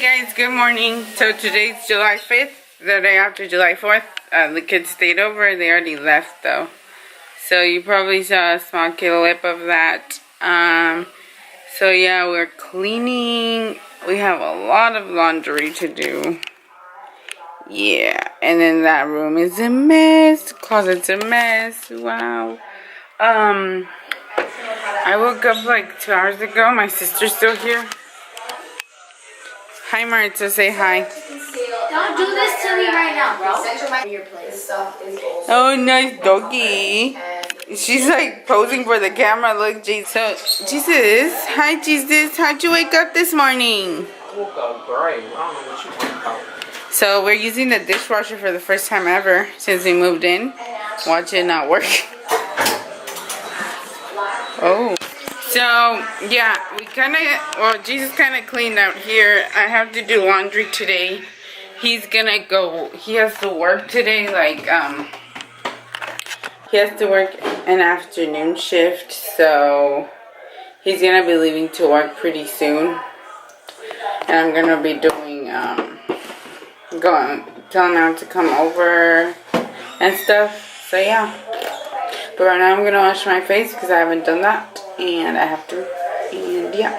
Guys, good morning. So today's July 5th, the day after July 4th. The kids stayed over. They already left though. So you probably saw a small clip of that. So yeah, we're cleaning. We have a lot of laundry to do. Yeah, and then that room is a mess. Closet's a mess. Wow. I woke up like 2 hours ago. My sister's still here. Hi, Maritza. Say hi. Don't do this to me right now, bro. Oh, nice doggy. She's like posing for the camera. Look, Jesus. So, Jesus. Hi, Jesus. How'd you wake up this morning? I woke up great. I don't know what you talking about. So, we're using the dishwasher for the first time ever since we moved in. Watch it not work. Oh. So, yeah, Jesus kind of cleaned out here. I have to do laundry today. He has to work today, like, he has to work an afternoon shift, so he's going to be leaving to work pretty soon. And I'm going to be doing, telling him to come over and stuff, so yeah. But right now I'm going to wash my face because I haven't done that. And I have to, and yeah.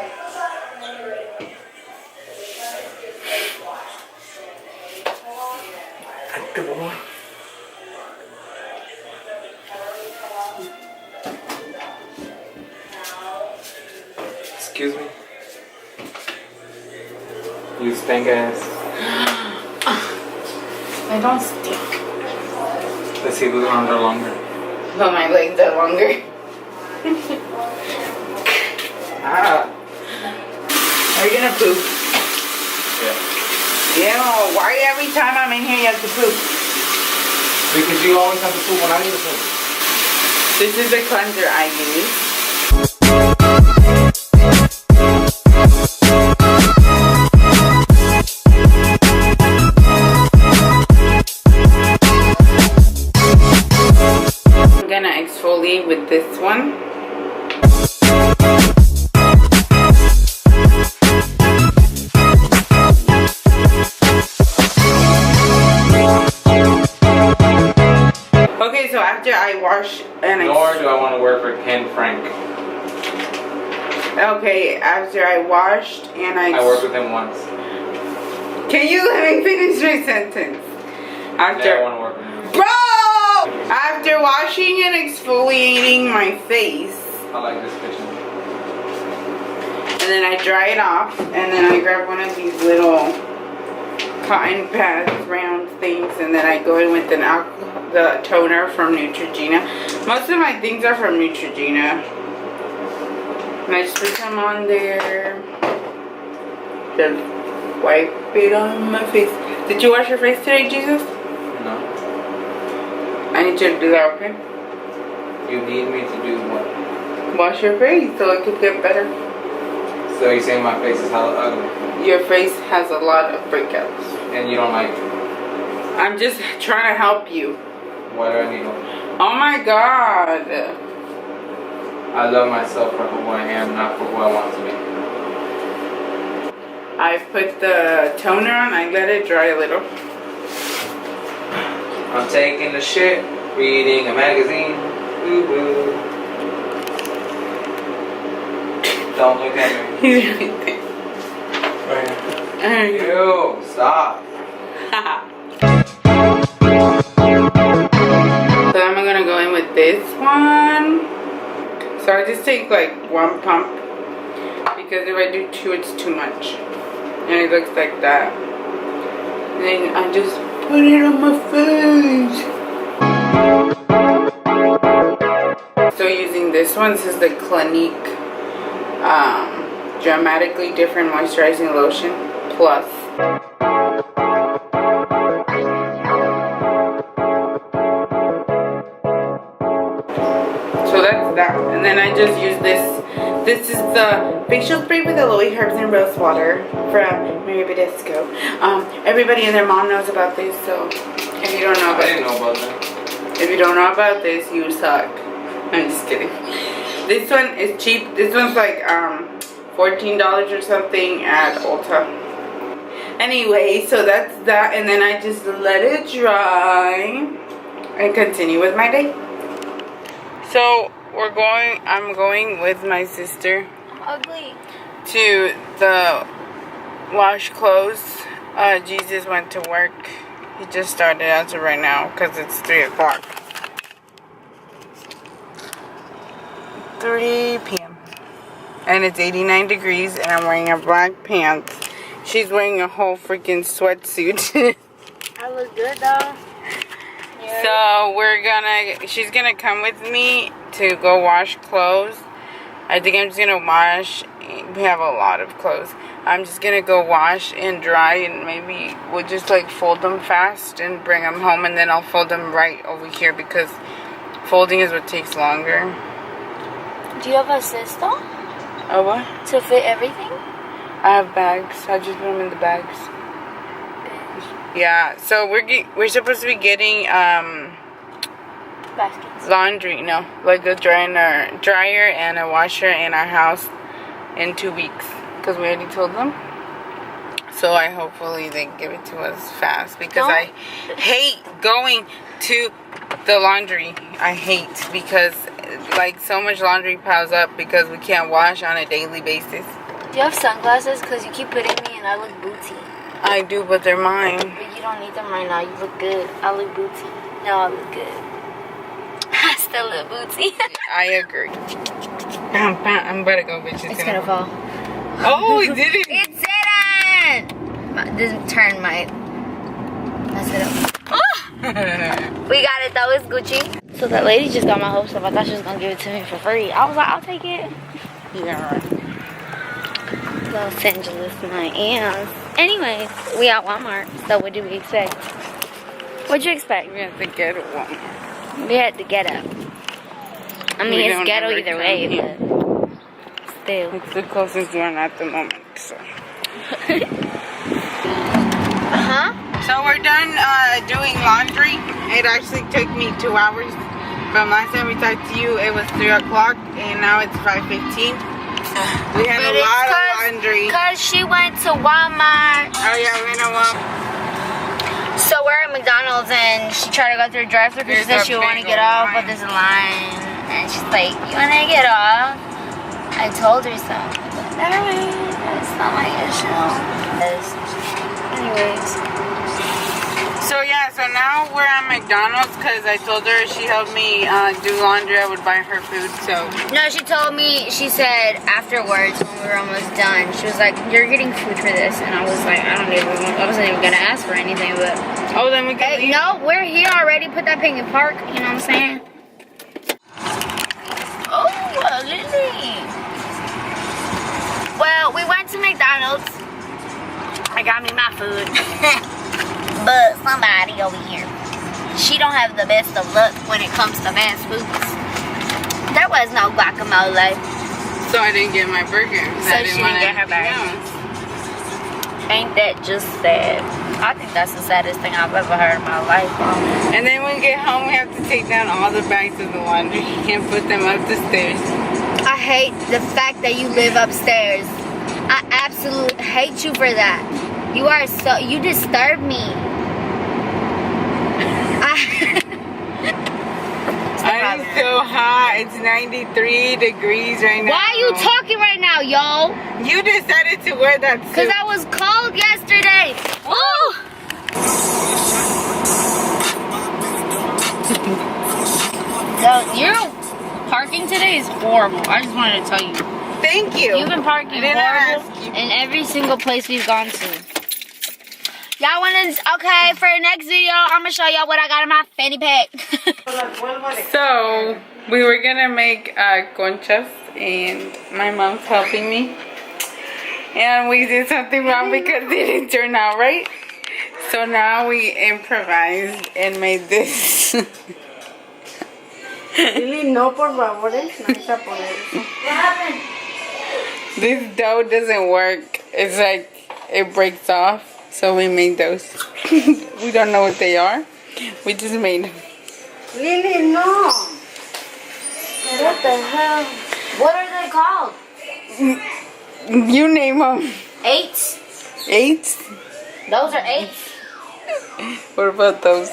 Excuse me. You stink ass. I don't stink. Let's see who's on there longer. But my legs are longer. Ah. Are you gonna poop? Yeah. Yeah, why every time I'm in here you have to poop? Because you always have to poop when I need to poop. This is the cleanser I use. I'm gonna exfoliate with this one. Okay, so after I wash and Nor do I want to work for Ken Frank. Okay, after I washed and I worked with him once. Can you let me finish my sentence? After I want to work with him. Bro! After washing and exfoliating my face, I like this kitchen. and then I dry it off, and then I grab one of these little cotton pads, round things, and then I go in with the toner from Neutrogena. Most of my things are from Neutrogena. And I just put them on there. Just wipe it on my face. Did you wash your face today, Jesus? No. I need you to do that, okay? You need me to do what? Wash your face so it could get better. So you're saying my face is hella ugly? Your face has a lot of breakouts. And you don't like it? I'm just trying to help you. Why do I need one? Oh my God. I love myself for who I am, not for who I want to be. I put the toner on. I let it dry a little. I'm taking the shit, reading a magazine. Woo-woo. Don't look at me. He's right there. Ew, stop. So I'm gonna go in with this one. So I just take like one pump because if I do two, it's too much. And it looks like that. And then I just put it on my face. So using this one, this is the Clinique Dramatically Different Moisturizing Lotion Plus. So that's that. And then I just use this. This is the facial spray with aloe herbs and rose water from MARITZA. Everybody and their mom knows about this, so if you don't know about I didn't know about that. If you don't know about this, you suck. I'm just kidding. This one is cheap. This one's like $14 or something at Ulta. Anyway, so that's that, and then I just let it dry and continue with my day. So I'm going with my sister I'm ugly. to the wash clothes. Jesus went to work. He just started as of right now because it's 3 o'clock. 3 p.m. And it's 89 degrees and I'm wearing a black pants. She's wearing a whole freaking sweatsuit. I look good though. So she's gonna come with me to go wash clothes. I think I'm just gonna wash. We have a lot of clothes. I'm just gonna go wash and dry, and maybe we'll just like fold them fast and bring them home, and then I'll fold them right over here because folding is what takes longer. Do you have a system Oh, what? to fit everything? I have bags. I just put them in the bags. Yeah. So we're supposed to be getting Baskets. laundry, no, like a dryer and a washer in our house in 2 weeks because we already told them. So hopefully they give it to us fast because I hate going to the laundry. I hate because like so much laundry piles up because we can't wash on a daily basis. Do you have sunglasses? Because you keep putting me and I look booty. I do, but they're mine. But you don't need them right now. You look good. I look booty. No, I look good. I still look booty. I agree. I'm about to go, bitch. It's gonna fall. Oh, it didn't. It didn't! This turn might mess it up. Oh! We got it though, it's Gucci. So that lady just got my hopes up. I thought she was gonna give it to me for free. I was like, I'll take it. Yeah, right. Los Angeles, my ass. Anyways, we at Walmart, so what do we expect? What'd you expect? We have to get one. We had to get up. I mean, We it's don't ghetto ever either come way, here. but still. It's the closest one at the moment, so. So we're done doing laundry. It actually took me 2 hours. From last time we talked to you, it was 3 o'clock, and now it's 5:15. We had a lot of laundry. Because she went to Walmart. Oh yeah, we know what. So we're at McDonald's and she tried to go through a drive-thru because she said she would want to get off, but there's a line. And she's like, you want to get off? I told her so. Never mind, that's not my issue. Anyways. So yeah, so now we're at McDonald's because I told her if she helped me do laundry, I would buy her food, so. No, she told me, she said afterwards when we were almost done, she was like, you're getting food for this. And I was like, I wasn't even going to ask for anything, but. Oh, then we can leave. No, we're here already. Put that pig in park, you know what I'm saying? Oh, Lily. Well, we went to McDonald's. I got me my food. But somebody over here, she don't have the best of luck when it comes to fast foods. There was no guacamole. So I didn't get my burger. So she didn't get her burger. Ain't that just sad? I think that's the saddest thing I've ever heard in my life. And then when we get home, we have to take down all the bags of the laundry and put them up the stairs. I hate the fact that you live upstairs. I absolutely hate you for that. You disturb me. I'm so hot. It's 93 degrees right now. Why are you talking right now, yo? You decided to wear that suit. Because I was cold yesterday. Oh! Your parking today is horrible. I just wanted to tell you. Thank you. You've been parking horrible in every single place we've gone to. Y'all want to, okay, for the next video, I'm going to show y'all what I got in my fanny pack. So, we were going to make conchas, and my mom's helping me. And we did something wrong because it didn't turn out right. So now we improvised and made this. Lily, no, por favor, no está por eso. What happened? This dough doesn't work. It's like, it breaks off. So we made those. We don't know what they are. We just made them. Lily, no. What the hell? What are they called? You name them. 8s? 8s? Those are 8. What about those?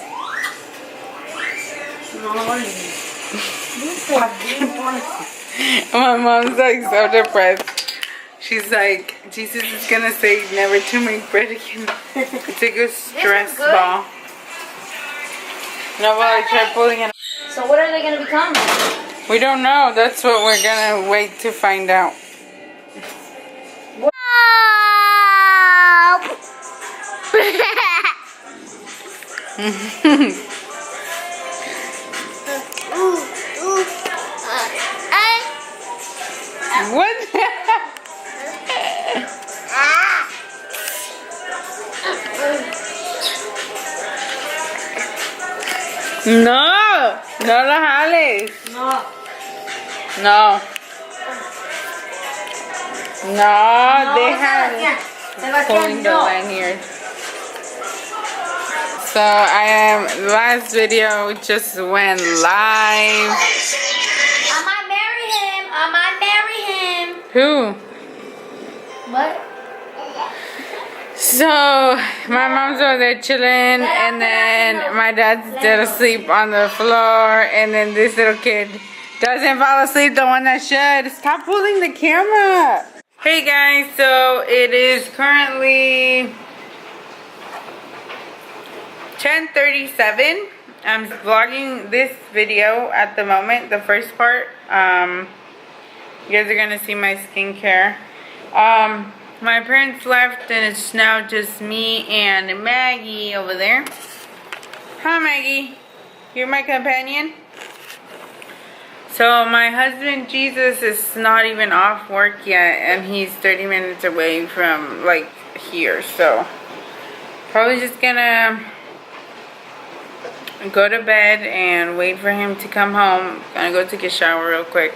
My mom's like so depressed. She's like, Jesus is gonna say never to make bread again. It's like a stress ball. No, but I tried pulling it. So what are they gonna become? We don't know. That's what we're gonna wait to find out. What? No, no lo jales. No. No. No, deja pulling the lanyard. So last video just went live. I might marry him. I might marry him. Who? What? So my mom's over there chilling, and then my dad's dead asleep on the floor, and then this little kid doesn't fall asleep, the one that should. Stop pulling the camera. Hey guys, so it is currently 10:37. I'm vlogging this video at the moment, the first part. You guys are gonna see my skincare. My parents left and it's now just me and Maggie over there. Hi Maggie, you're my companion. So my husband Jesus is not even off work yet, and he's 30 minutes away from like here, so probably just gonna go to bed and wait for him to come home. Gonna go take a shower real quick.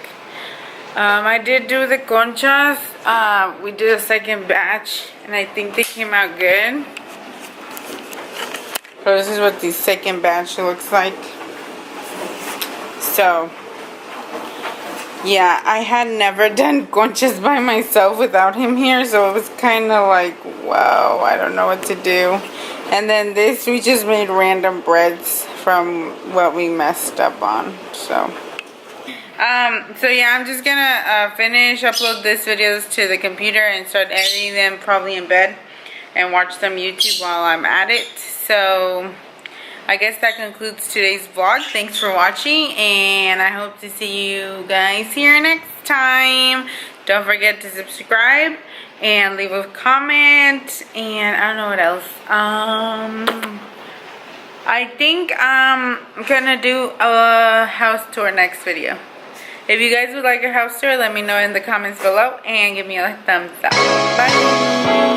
I did do the conchas. We did a second batch, and I think they came out good. So this is what the second batch looks like. So yeah, I had never done conchas by myself without him here, so it was kind of like, wow, I don't know what to do. And then this, we just made random breads from what we messed up on. So yeah, I'm just gonna upload this videos to the computer and start editing them probably in bed and watch some YouTube while I'm at it. So I guess that concludes today's vlog. Thanks for watching, and I hope to see you guys here next time. Don't forget to subscribe and leave a comment, and I don't know what else. I think I'm gonna do a house tour next video. If you guys would like a house tour, let me know in the comments below and give me a thumbs up. Bye.